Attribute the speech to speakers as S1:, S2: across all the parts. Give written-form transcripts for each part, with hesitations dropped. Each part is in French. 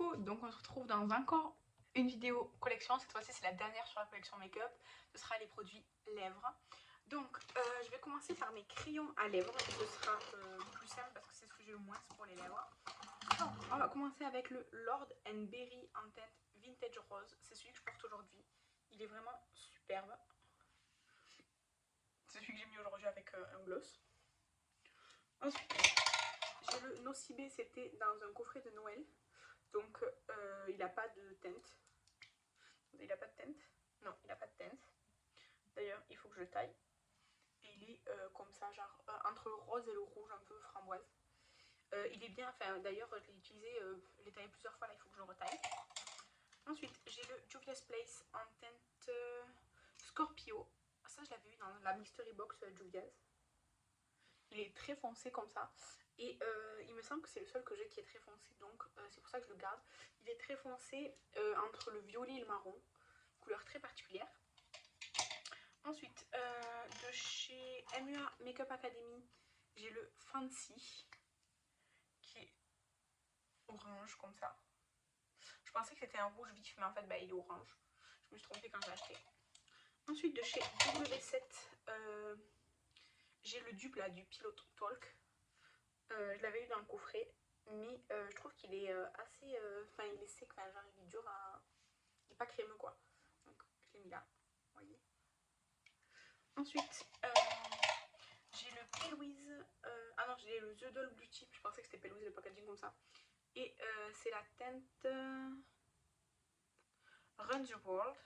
S1: Coucou, donc on se retrouve dans encore une vidéo collection. Cette fois-ci c'est la dernière sur la collection make-up. Ce sera les produits lèvres. Donc je vais commencer par mes crayons à lèvres. Ce sera plus simple parce que c'est ce que j'ai le moins pour les lèvres. Donc on va commencer avec le Lord & Berry en teinte Vintage Rose. C'est celui que je porte aujourd'hui. Il est vraiment superbe. C'est celui que j'ai mis aujourd'hui avec un gloss. Ensuite j'ai le Nocibé, c'était dans un coffret de Noël. Donc il n'a pas de teinte. Il n'a pas de teinte. Non, il n'a pas de teinte. D'ailleurs, il faut que je le taille. Et il est comme ça, genre entre le rose et le rouge, un peu framboise. Il est bien, enfin d'ailleurs, je l'ai utilisé, je l'ai taillé plusieurs fois, là il faut que je le retaille. Ensuite, j'ai le Juvia's Place en teinte Scorpio. Ça, je l'avais eu dans la Mystery Box Juvia's. Il est très foncé comme ça. Et il me semble que c'est le seul que j'ai qui est très foncé, donc c'est pour ça que je le garde. Il est très foncé entre le violet et le marron, couleur très particulière. Ensuite, de chez MUA Makeup Academy, j'ai le Fancy, qui est orange comme ça. Je pensais que c'était un rouge vif, mais en fait bah, il est orange. Je me suis trompée quand j'ai acheté. Ensuite, de chez W7, j'ai le dupe là, du Pillow Talk. Je l'avais eu dans le coffret, mais je trouve qu'il est assez... Enfin, il est sec, genre il est dur à... Il n'est pas crémeux, quoi. Donc, je l'ai mis là, vous voyez. Ensuite, j'ai le Pelouise... ah non, j'ai le The Doll Blue Chip. Je pensais que c'était Pelouise, le packaging comme ça. Et c'est la teinte... Run the World.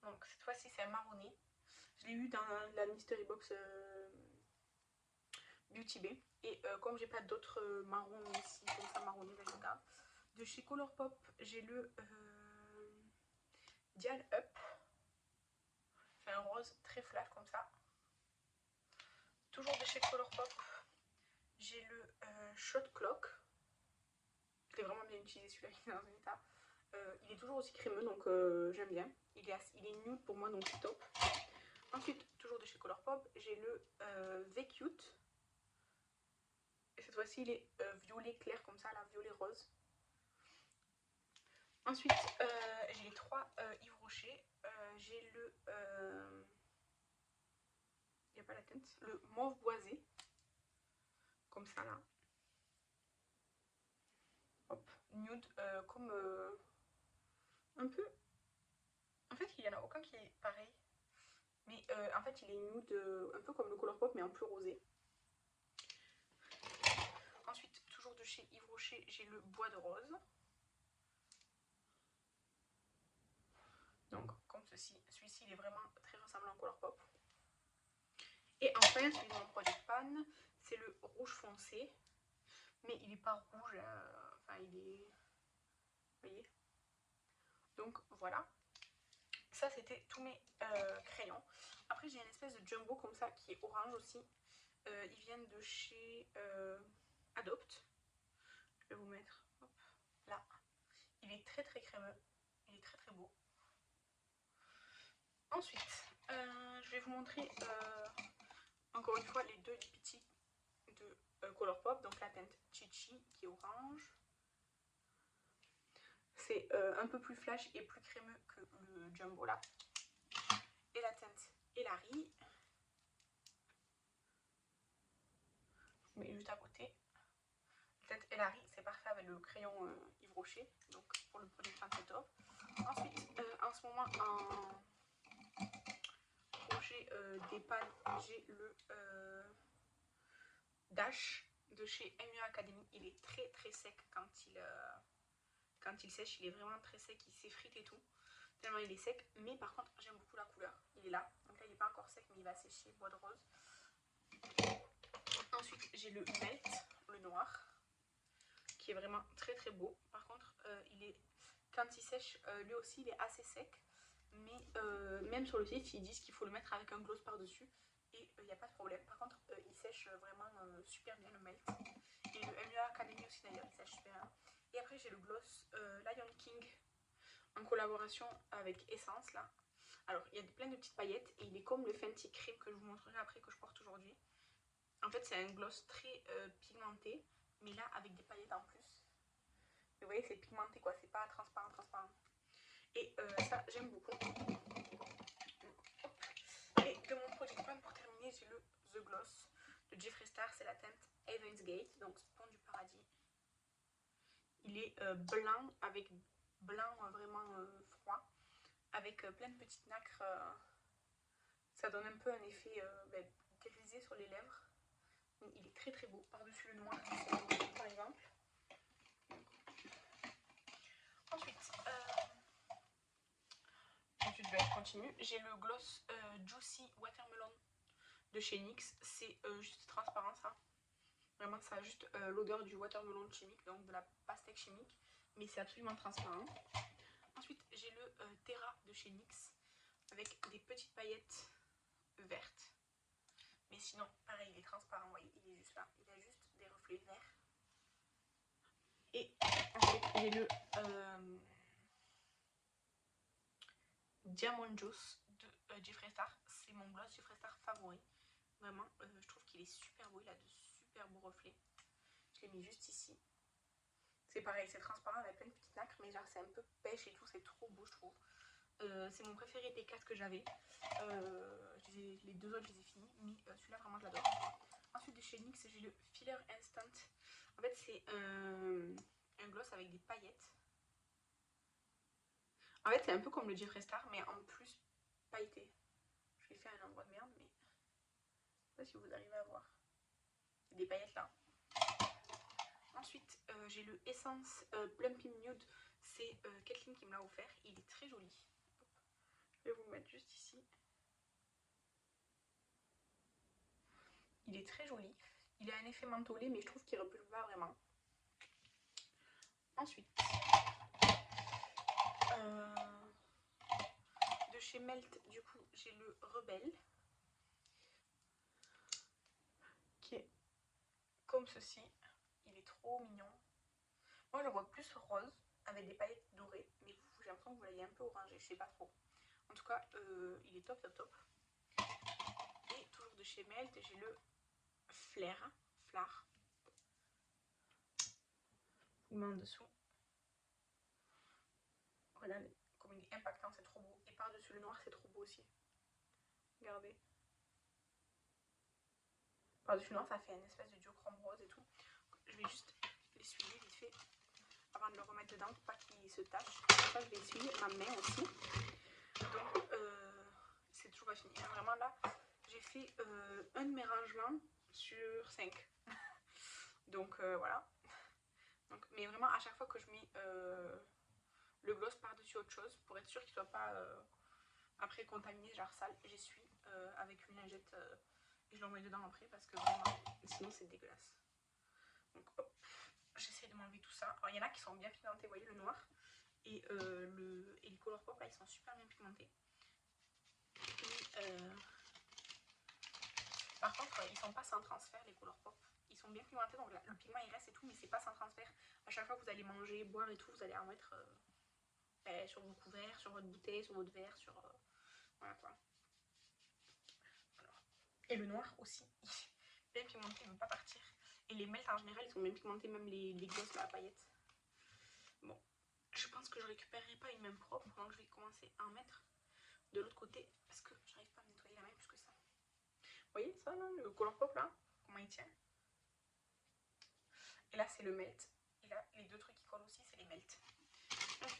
S1: Donc, cette fois-ci, c'est un marronné. Je l'ai eu dans la Mystery Box... Beauty Bay. Et comme j'ai pas d'autres marrons ici, comme ça marronné, là je garde. De chez Colourpop, j'ai le Dial Up. C'est un rose très flash comme ça. Toujours de chez Colourpop, j'ai le Shot Clock. Je l'ai vraiment bien utilisé celui-là, il est dans un état. Il est toujours aussi crémeux, donc j'aime bien. Il est nude pour moi, donc c'est top. Ensuite, toujours de chez Colourpop, j'ai le V-Cute. Et cette fois-ci, il est violet clair comme ça, là, violet rose. Ensuite, j'ai les trois Yves Rocher. J'ai le... il n'y a pas la teinte. Le mauve boisé. Comme ça, là. Hop. Nude, comme... un peu... En fait, il n'y en a aucun qui est pareil. Mais en fait, il est nude, un peu comme le Colourpop, mais en plus rosé. Ensuite, toujours de chez Yves Rocher, j'ai le bois de rose. Donc, comme ceci. Celui-ci, il est vraiment très ressemblant au Colourpop. Et enfin, celui de mon produit de panne, c'est le rouge foncé. Mais il n'est pas rouge, enfin il est... Vous voyez? Donc voilà. Ça, c'était tous mes crayons. Après, j'ai une espèce de jumbo comme ça qui est orange aussi. Ils viennent de chez Adopt. Je vais vous mettre hop, là. Il est très très crémeux. Il est très très beau. Ensuite, je vais vous montrer encore une fois les deux petits de Colourpop. Donc la teinte Chichi qui est orange. C'est un peu plus flash et plus crémeux que le jumbo là. Et la teinte Elari. Je mets juste à côté. La teinte Elari, c'est parfait avec le crayon Yves Rocher. Donc pour le produit fin, c'est top. Ensuite, en ce moment, en projet des pannes, j'ai le Dash de chez MUA Academy. Il est très très sec quand il sèche. Il est vraiment très sec, il s'effrite et tout. Tellement il est sec, mais par contre j'aime beaucoup la couleur. Il est là, donc là il n'est pas encore sec, mais il va sécher, bois de rose. Ensuite j'ai le Melt, le noir, qui est vraiment très très beau. Par contre quand il sèche, lui aussi il est assez sec, mais même sur le site ils disent qu'il faut le mettre avec un gloss par dessus et il n'y a pas de problème. Par contre il sèche vraiment super bien, le Melt. Et le MUA Academy aussi d'ailleurs, il sèche super bien. Et après j'ai le gloss Lion King en collaboration avec Essence là. Alors il y a plein de petites paillettes et il est comme le Fenty Cream que je vous montrerai après, que je porte aujourd'hui. En fait c'est un gloss très pigmenté, mais là avec des paillettes en plus. vous voyez, c'est pigmenté quoi, c'est pas transparent, transparent. Et ça, j'aime beaucoup. Et de mon Project Pan, pour terminer, j'ai le The Gloss de Jeffree Star, c'est la teinte Heaven's Gate, donc Pont du Paradis. Il est blanc, avec blanc vraiment froid, avec plein de petites nacres. Ça donne un peu un effet grisé sur les lèvres. Il est très très beau, par-dessus le noir, par exemple. Ensuite, je continue. J'ai le gloss Juicy Watermelon de chez NYX. C'est juste transparent ça. Vraiment, ça a juste l'odeur du watermelon chimique, donc de la pastèque chimique. Mais c'est absolument transparent. Ensuite, j'ai le Terra de chez NYX avec des petites paillettes vertes. Mais sinon, pareil, il est transparent, vous voyez, il est juste là. Il a juste des reflets verts. Et ensuite, j'ai le Diamond Juice de Jeffree Star. C'est mon gloss Jeffree Star favori. Vraiment, je trouve qu'il est super beau. Il a de super beaux reflets. Je l'ai mis juste ici. C'est pareil, c'est transparent avec plein de petites nacres, mais genre c'est un peu pêche et tout, c'est trop beau je trouve. C'est mon préféré des 4 que j'avais. Les 2 autres je les ai finis, mais celui-là vraiment je l'adore. Ensuite de chez NYX, j'ai le Filler Instant. En fait c'est un gloss avec des paillettes. En fait c'est un peu comme le Jeffree Star, mais en plus pailleté. Je l'ai fait à un endroit de merde, mais je sais pas si vous arrivez à voir. Il y a des paillettes là. Ensuite, j'ai le Essence Plumping Nude. C'est Kathleen qui me l'a offert. Il est très joli. Je vais vous le mettre juste ici. Il est très joli. Il a un effet mentholé, mais je trouve qu'il repulse pas vraiment. Ensuite, de chez Melt, du coup, j'ai le Rebelle. Qui est comme ceci. Il est trop mignon. Moi, je le vois plus rose, avec des paillettes dorées. Mais j'ai l'impression que vous l'avez un peu orangé, je sais pas trop. En tout cas, il est top, top, top. Et toujours de chez Melt, j'ai le Flare. Je vous mets en dessous. Regardez, comme il est impactant, c'est trop beau. Et par-dessus le noir, c'est trop beau aussi. Regardez. Par-dessus le noir, ça fait une espèce de duochrome rose et tout. Je vais juste l'essuyer vite fait avant de le remettre dedans pour pas qu'il se tache. Ça, je vais essuyer ma main aussi. Donc, c'est toujours pas fini. Vraiment là, j'ai fait un de mes rangements sur 5. Donc, voilà. Donc, mais vraiment, à chaque fois que je mets le gloss par-dessus autre chose, pour être sûr qu'il soit pas après contaminé, genre sale, j'essuie avec une lingette et je le remets dedans après parce que vraiment, sinon c'est dégueulasse. Donc hop, j'essaie de m'enlever tout ça. Alors il y en a qui sont bien pigmentés, vous voyez le noir, et les Colourpop là ils sont super bien pigmentés. Et, par contre ils sont pas sans transfert les Colourpop. Ils sont bien pigmentés donc là, le pigment il reste et tout, mais c'est pas sans transfert. À chaque fois que vous allez manger, boire et tout, vous allez en mettre sur vos couverts, sur votre bouteille, sur votre verre, sur voilà quoi. Alors. Et le noir aussi, bien pigmenté, il ne veut pas partir. Et les melts en général, ils sont bien pigmentés, même les glosses là, à paillettes. Bon, je pense que je récupérerai pas une même propre, donc je vais commencer à en mettre de l'autre côté parce que j'arrive pas à me nettoyer la main plus que ça. Vous voyez ça là, le Colourpop là, comment il tient? Et là c'est le melt. Et là, les 2 trucs qui collent aussi, c'est les melts.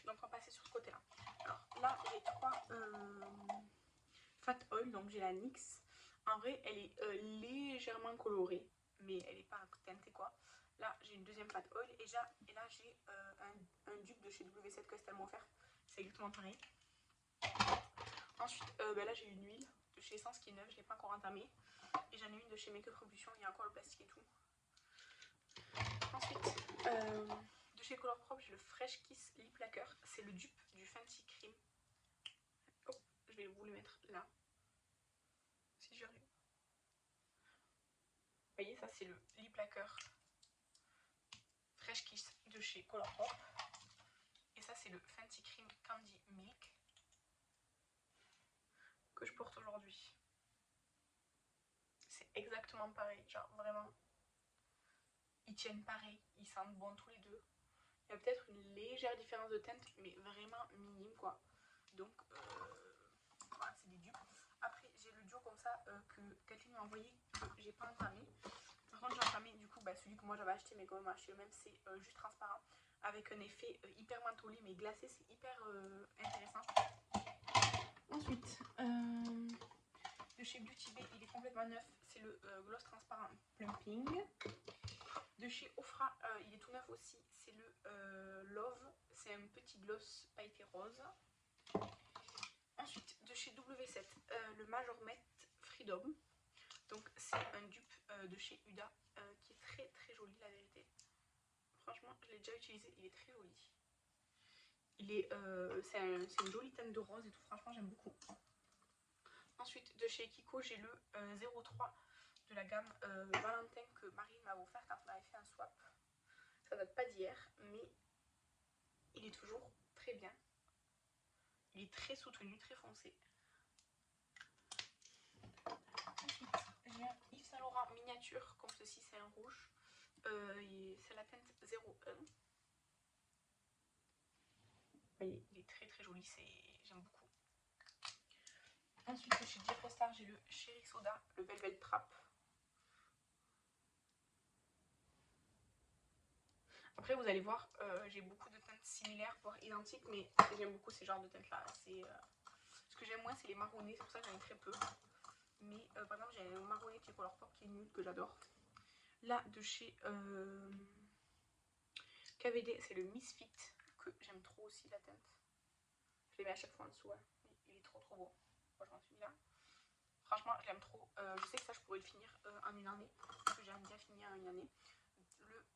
S1: Donc on va passer sur ce côté là. Alors là, j'ai 3 Fat Oil, donc j'ai la NYX. En vrai, elle est légèrement colorée, mais elle n'est pas teintée quoi. Là, j'ai une deuxième Fat Oil et là, j'ai un dupe de chez W7 que Estelle m'a offert. C'est exactement pareil. Ensuite, là, j'ai une huile de chez Essence qui est neuve, je ne l'ai pas encore entamée. Et j'en ai une de chez Make Up Revolution, il y a encore le plastique et tout. Ensuite, de chez Colourpop, j'ai le Fresh Kiss Lip Lacquer. C'est le dupe du Fancy Cream. Oh, je vais vous le mettre là. Si j'arrive. Vous voyez, ça c'est le lip lacquer Fresh Kiss de chez Colourpop. Et ça c'est le Fancy Cream Candy Milk que je porte aujourd'hui. C'est exactement pareil, genre vraiment, ils tiennent pareil, ils sentent bon tous les deux. Il y a peut-être une légère différence de teinte, mais vraiment minime quoi. Donc voilà, c'est des dupes. Après j'ai le duo comme ça que Kathleen m'a envoyé, que j'ai pas entamé. Par contre j'ai entamé du coup celui que moi j'avais acheté, mais quand même acheté le même, c'est juste transparent avec un effet hyper mentholé mais glacé, c'est hyper intéressant. Ensuite de chez Beauty Bay, il est complètement neuf, c'est le gloss transparent plumping. De chez Ofra, il est tout neuf aussi, c'est le Love, c'est un petit gloss pailleté rose. Ensuite de chez W7, le Majormet Freedom, donc c'est un dupe de chez Huda qui est très très joli la vérité. Franchement je l'ai déjà utilisé, il est très joli. C'est une jolie teinte de rose et tout, franchement j'aime beaucoup. Ensuite de chez Kiko, j'ai le 03 de la gamme Valentin que Marie m'a offert quand on avait fait un swap. Ça date pas d'hier, mais il est toujours très bien. Il est très soutenu, très foncé. Ensuite, j'ai un Yves Saint Laurent miniature, comme ceci, c'est un rouge. C'est la teinte 01. Vous voyez, il est très très joli, j'aime beaucoup. Ensuite, chez Jeffree Star, j'ai le Cherry Soda, le Velvet Trap. Après, vous allez voir, j'ai beaucoup de teintes similaires, voire identiques, mais j'aime beaucoup ces genres de teintes-là. Ce que j'aime moins, c'est les marronnés, c'est pour ça que j'en ai très peu. Mais par exemple, j'ai un marronné de chez Colourpop qui est nul, que j'adore. Là, de chez KVD, c'est le Misfit, que j'aime trop aussi, la teinte. Je les mets à chaque fois en dessous, hein. Il est trop trop beau. Moi, je m'en suis mis là. Franchement, je l'aime trop. Je sais que ça, je pourrais le finir en une année, parce que j'ai déjà fini en une année. Le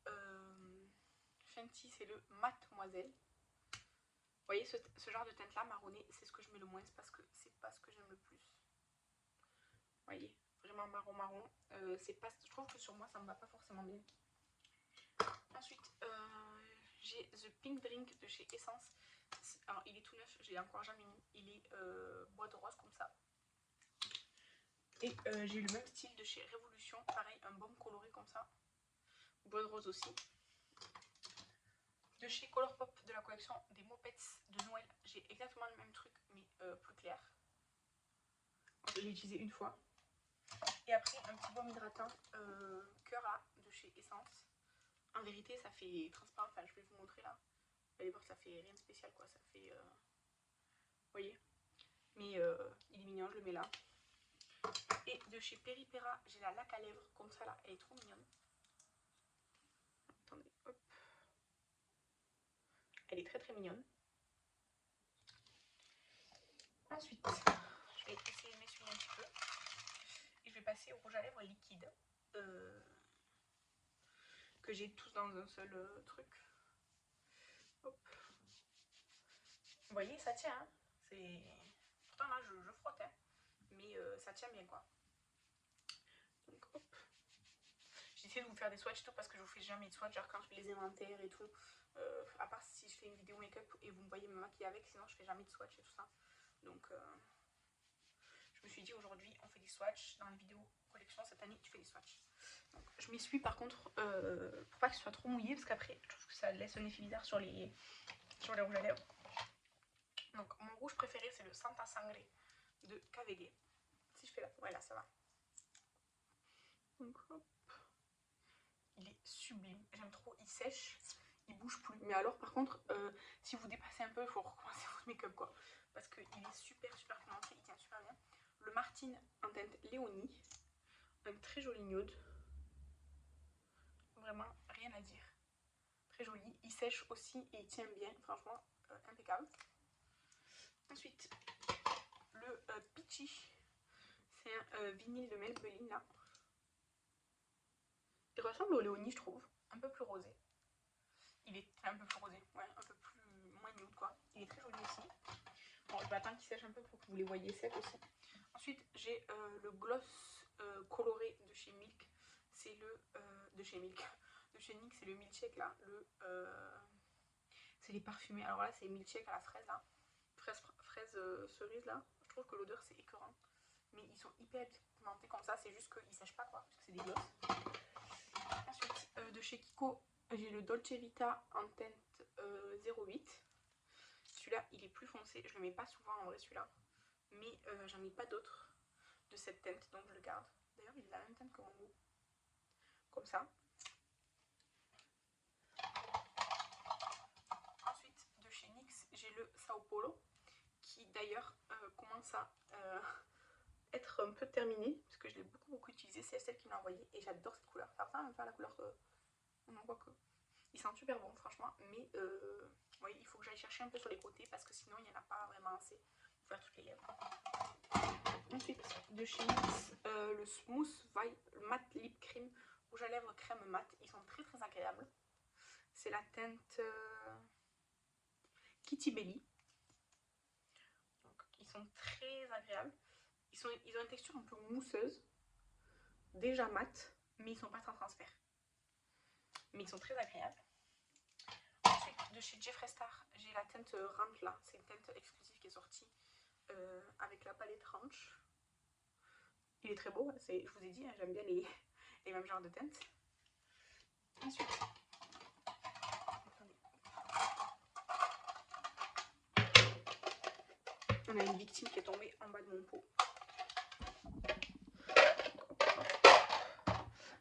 S1: Fenty, c'est le Mademoiselle. Vous voyez, ce genre de teinte-là, marronné, c'est ce que je mets le moins, parce que c'est pas ce que j'aime le plus. Vous voyez, vraiment marron. Je trouve que sur moi, ça me va pas forcément bien. Ensuite, j'ai The Pink Drink de chez Essence. Alors, il est tout neuf, je l'ai encore jamais mis. Il est bois de rose comme ça. Et j'ai le même style de chez Révolution, pareil, un baume coloré comme ça. Bois de rose aussi. De chez Colourpop, de la collection des Mopettes de Noël, j'ai exactement le même truc, mais plus clair. Je l'ai utilisé une fois. Et après, un petit baume hydratant cœur là, de chez Essence. En vérité, ça fait transparent, enfin je vais vous montrer là. Vous allez voir que ça fait rien de spécial quoi, ça fait... Vous voyez. Mais il est mignon, je le mets là. Et de chez Peripera, j'ai la laque à lèvres comme ça là, elle est trop mignonne. Attendez, hop. Elle est très très mignonne. Ensuite, je vais essayer de m'essuyer un petit peu. Et je vais passer au rouge à lèvres liquide. Que j'ai tous dans un seul truc. Hop. Vous voyez, ça tient. Hein. Pourtant là, je frotte. Hein. Mais ça tient bien quoi. Donc hop. J'essaie de vous faire des swatchs tout parce que je vous fais jamais de swatch. Genre quand je fais les inventaires et tout. À part si je fais une vidéo make-up et vous me voyez me maquiller avec. Sinon je fais jamais de swatch et tout ça. Donc je me suis dit aujourd'hui on fait des swatchs. Dans les vidéos collection cette année tu fais des swatchs. Donc, je m'essuie par contre pour pas que ce soit trop mouillé. Parce qu'après je trouve que ça laisse un effet bizarre sur les rouges à lèvres. Donc mon rouge préféré c'est le Santa Sangre de KVD. Si je fais là, voilà ça va. Donc hop. Il est sublime, j'aime trop, il sèche, il bouge plus. Mais alors par contre, si vous dépassez un peu, il faut recommencer votre make-up quoi. Parce qu'il est super pigmenté, il tient super bien. Le Martine en teinte Léonie, un très joli nude. Vraiment rien à dire. Très joli, il sèche aussi et il tient bien, franchement impeccable. Ensuite, le Peachy, c'est un vinyle de Maybelline là. Il ressemble au Léonie je trouve, un peu plus rosé. Il est un peu plus rosé, ouais, un peu plus moins nude quoi. Il est très joli aussi. Bon, je vais attendre qu'il sèche un peu pour que vous les voyez secs aussi. Ensuite, j'ai le gloss coloré de chez Milk. C'est le de chez Milk. De chez NYX, c'est le Milkshake là. C'est les parfumés. Alors là, c'est Milkshake à la fraise là. Fraise cerise là. Je trouve que l'odeur c'est écœurant. Mais ils sont hyper pigmentés comme ça. C'est juste qu'ils sèchent pas quoi. Parce que c'est des gloss. Ensuite, de chez Kiko, j'ai le Dolce Vita en teinte 08. Celui-là, il est plus foncé. Je le mets pas souvent en vrai, celui-là. Mais j'en ai pas d'autres de cette teinte, donc je le garde. D'ailleurs, il est de la même teinte que mon goût. Comme ça. Ensuite, de chez NYX, j'ai le Sao Paulo, qui d'ailleurs commence à être un peu terminé, parce que je l'ai beaucoup utilisé. C'est celle qui me l'a envoyé et j'adore cette couleur. Ça ressemble un peu à la couleur on en voit que. Il sent super bon, franchement, mais oui, il faut que j'aille chercher un peu sur les côtés parce que sinon il n'y en a pas vraiment assez pour faire toutes les lèvres. Ensuite, de chez NYX, le Smooth Vibe Matte Lip Cream rouge à lèvres crème mat. Ils sont très agréables. C'est la teinte Kitty Belly. Donc, ils sont très agréables. Ils ont une texture un peu mousseuse, déjà mat, mais ils sont pas sans transfert. Mais ils sont très agréables. Ensuite, de chez Jeffree Star, j'ai la teinte Ranch là. C'est une teinte exclusive qui est sortie avec la palette Ranch. Il est très beau, je vous ai dit, hein, j'aime bien les mêmes genres de teintes. Ensuite, on a une victime qui est tombée en bas de mon pot.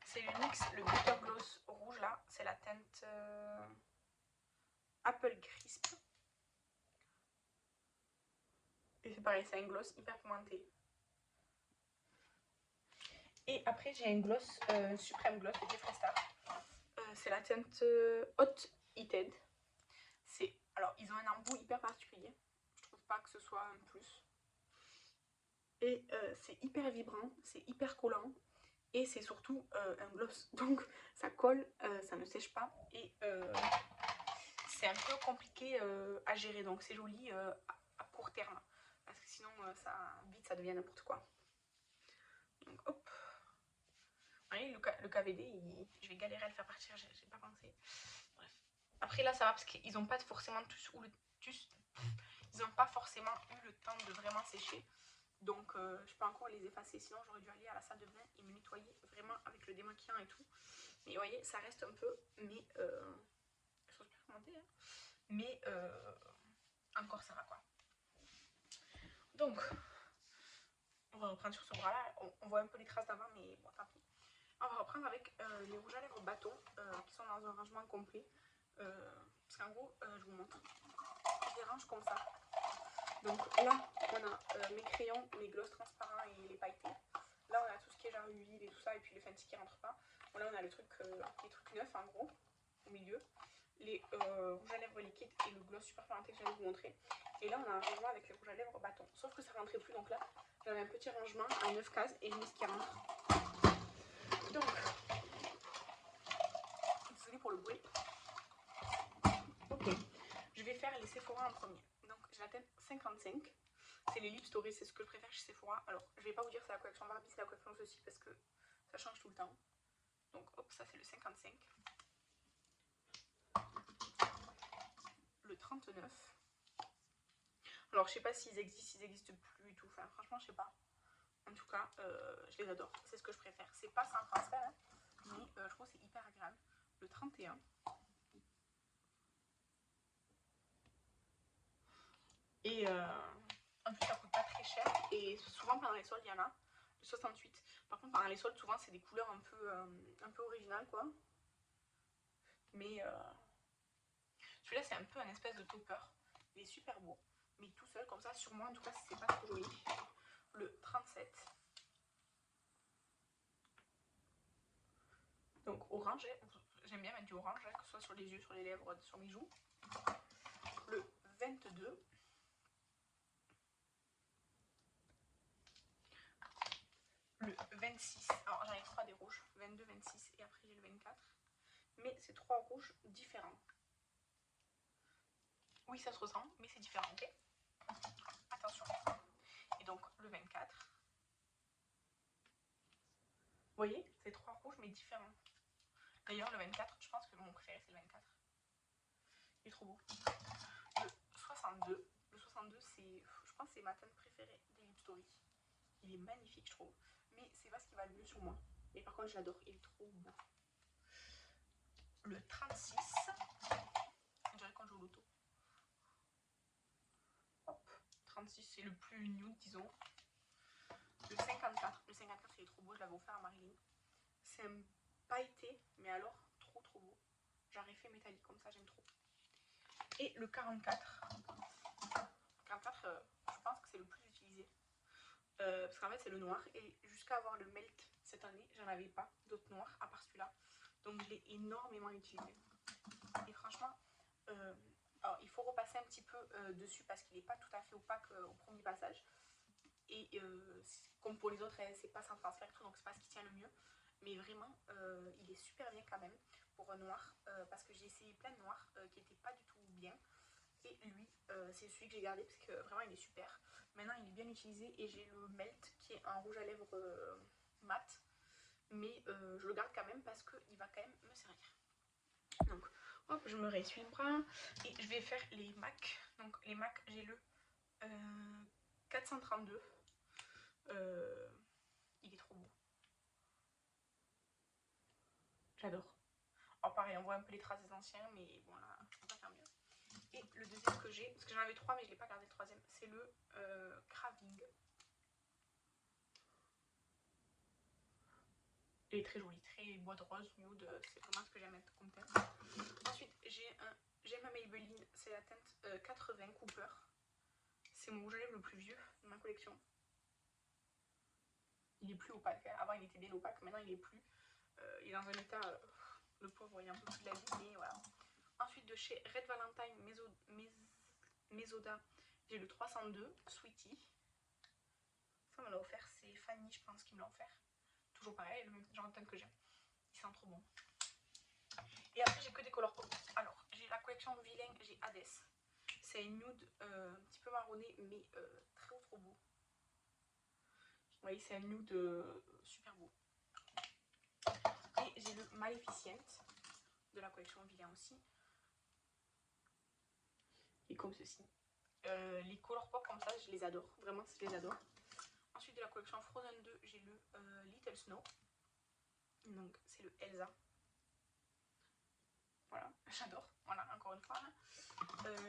S1: C'est le NYX, le Butter Gloss rouge là, c'est la teinte Apple Crisp. Et c'est pareil, c'est un gloss hyper pimenté. Et après j'ai un gloss, Supreme Gloss de Jeffree Star. C'est la teinte Hot Heated. Alors ils ont un embout hyper particulier. Je trouve pas que ce soit un plus. Et c'est hyper vibrant, c'est hyper collant. Et c'est surtout un gloss. Donc ça colle, ça ne sèche pas. Et c'est un peu compliqué à gérer. Donc c'est joli à court terme. Parce que sinon vite ça devient n'importe quoi. Donc hop. Vous voyez, le KVD, je vais galérer à le faire partir, j'ai pas pensé. Bref. Après là ça va parce qu'ils n'ont pas forcément ils n'ont pas forcément eu le temps de vraiment sécher. Donc je peux encore les effacer, sinon j'aurais dû aller à la salle de bain et me nettoyer vraiment avec le démaquillant et tout. Mais vous voyez, ça reste un peu, mais je trouve bien commenter, hein. Mais encore ça va quoi. Donc on va reprendre sur ce bras là, on voit un peu les traces d'avant, mais bon tant pis. On va reprendre avec les rouges à lèvres bâton qui sont dans un rangement complet. Parce qu'en gros, je vous montre, je les range comme ça. Donc là, on a mes crayons, mes glosses transparents et les pailletés. Là, on a tout ce qui est genre huile et tout ça, et puis le fancy qui rentre pas. Bon, là, on a les trucs neufs en gros, au milieu. Les rouges à lèvres liquides et le gloss super pimenté que je viens de vous montrer. Et là, on a un rangement avec les rouges à lèvres bâton. Sauf que ça rentrait plus, donc là, j'avais un petit rangement en 9 cases et je mets ce qui rentre. Donc, désolée pour le bruit. Ok, je vais faire les Sephora en premier. Donc, j'ai la teinte 55. C'est les Lip Story, c'est ce que je préfère chez Sephora. Alors, je vais pas vous dire c'est la collection Barbie, c'est la collection ceci parce que ça change tout le temps. Donc, hop, ça c'est le 55. Le 39. Alors, je sais pas s'ils existent plus et tout. Enfin, franchement, je sais pas. En tout cas, je les adore. C'est ce que je préfère. C'est pas sans transfert, hein, mais je trouve que c'est hyper agréable. Le 31. Et en plus, ça coûte pas très cher. Et souvent, pendant les soldes, il y en a. Le 68. Par contre, pendant les soldes, souvent, c'est des couleurs un peu originales, quoi. Mais celui-là, c'est un peu un espèce de topper. Il est super beau. Mais tout seul, comme ça, sur moi, en tout cas, c'est pas trop joli. Le 37. Donc, orange. J'aime bien mettre du orange, hein, que ce soit sur les yeux, sur les lèvres, sur mes joues. Le 22. Le 26. Alors, j'en ai 3 des rouges. 22, 26 et après, j'ai le 24. Mais c'est 3 rouges différents. Oui, ça se ressemble, mais c'est différent, ok? Attention. Et donc, le 24. Vous voyez, c'est 3 rouges, mais différents. D'ailleurs, le 24, je pense que mon préféré, c'est le 24. Il est trop beau. Le 62. Le 62, je pense que c'est ma teinte préférée des Lip Story. Il est magnifique, je trouve. Mais c'est pas ce qui va le mieux sur moi. Mais par contre, je l'adore. Il est trop beau. Le 36. Je dirais quand je c'est le plus nude, disons. Le 54. Le 54, il est trop beau, je l'avais offert à Marilyn. C'est un pailleté, mais alors trop beau. Genre effet métallique comme ça, j'aime trop. Et le 44. Le 44, je pense que c'est le plus utilisé. Parce qu'en fait, c'est le noir. Et jusqu'à avoir le melt cette année, j'en avais pas d'autres noirs à part celui-là. Donc, je l'ai énormément utilisé. Et franchement, alors, il faut repasser un petit peu dessus parce qu'il n'est pas tout à fait opaque au premier passage. Et comme pour les autres, c'est pas sans transfert tout, donc c'est pas ce qui tient le mieux. Mais vraiment, il est super bien quand même pour un noir. Parce que j'ai essayé plein de noirs qui n'étaient pas du tout bien. Et lui, c'est celui que j'ai gardé parce que vraiment il est super. Maintenant il est bien utilisé et j'ai le Melt qui est un rouge à lèvres mat. Mais je le garde quand même parce qu'il va quand même me servir. Donc hop, je me réessuie le bras et je vais faire les MAC. Donc les MAC, j'ai le 432. Il est trop beau. J'adore. Alors pareil, on voit un peu les traces des anciens, mais bon là, je peux pas faire mieux. Et le deuxième que j'ai, parce que j'en avais 3 mais je ne l'ai pas gardé le troisième, c'est le Craving. Il est très joli, très bois de rose, nude, c'est vraiment ce que j'aime être comme teinte. Ensuite, j'ai ma Maybelline, c'est la teinte 80 Cooper. C'est mon rouge à lèvres le plus vieux de ma collection. Il est plus opaque, avant il était bien opaque, maintenant il est plus. Il est dans un état, le pauvre, il est un peu plus de la vie, mais voilà. Ensuite, de chez Red Valentine Mesoda, j'ai le 302 Sweetie. Ça, on me l'a offert, c'est Fanny, je pense, qui me l'a offert. Toujours pareil, le même genre de teinte que j'aime. Il sent trop bon. Et après, j'ai que des couleurs pop. Alors, j'ai la collection Vilain, j'ai Hades. C'est une nude un petit peu marronné, mais trop beau. Vous voyez, c'est un nude super beau. Et j'ai le Maleficent de la collection Vilain aussi. Et comme ceci. Les couleurs pop comme ça, je les adore. Vraiment, je les adore. Ensuite, de la collection Frozen 2, j'ai le Little Snow. Donc, c'est le Elsa. Voilà, j'adore. Voilà, encore une fois.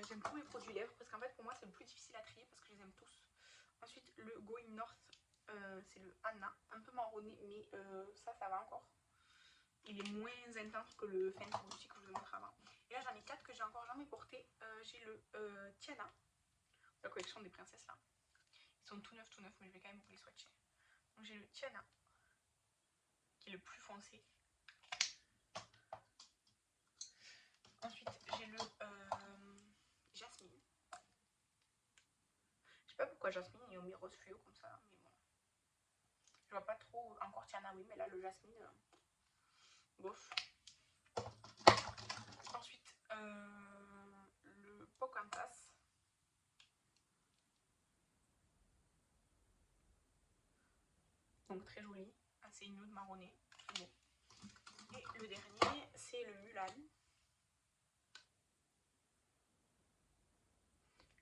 S1: J'aime tous mes produits lèvres parce qu'en fait, pour moi, c'est le plus difficile à trier parce que je les aime tous. Ensuite, le Going North, c'est le Anna. Un peu marronné, mais ça va encore. Il est moins intense que le Fenty Beauty que je vous ai montré avant. Et là, j'en ai 4 que j'ai encore jamais porté. J'ai le Tiana, la collection des princesses là. Ils sont tout neufs, mais je vais quand même vous les swatcher. Donc j'ai le Tiana, qui est le plus foncé. Ensuite, j'ai le Jasmine. Je sais pas pourquoi Jasmine, ils ont mis rose fluo comme ça, mais bon. Je vois pas trop, encore Tiana, oui, mais là, le Jasmine, bof. Ensuite, le Pocahontas. Donc très joli, assez nude marronné, très beau. Et le dernier, c'est le Mulan,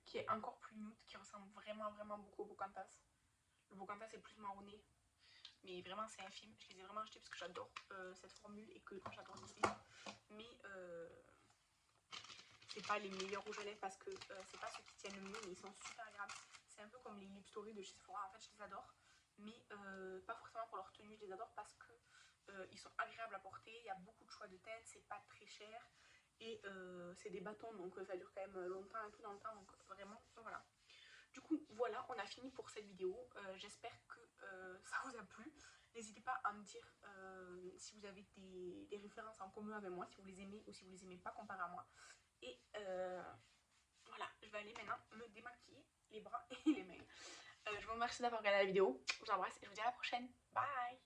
S1: qui est encore plus nude, qui ressemble vraiment beaucoup au Pocahontas. Le Pocahontas est plus marronné, mais vraiment c'est infime. Je les ai vraiment achetés parce que j'adore cette formule et que j'adore Disney. Mais c'est pas les meilleurs rouges à lèvres parce que c'est pas ceux qui tiennent le mieux, mais ils sont super agréables. C'est un peu comme les Lip Story de chez Sephora, en fait je les adore, mais pas forcément pour leur tenue, je les adore parce que ils sont agréables à porter, il y a beaucoup de choix de teintes, c'est pas très cher et c'est des bâtons donc ça dure quand même longtemps et tout dans le temps, donc vraiment voilà. Du coup voilà, on a fini pour cette vidéo, j'espère que ça vous a plu. N'hésitez pas à me dire si vous avez des références en commun avec moi, si vous les aimez ou si vous les aimez pas comparé à moi. Et voilà, je vais aller maintenant me démaquiller les bras et les mains. Je vous remercie d'avoir regardé la vidéo, je vous embrasse et je vous dis à la prochaine. Bye!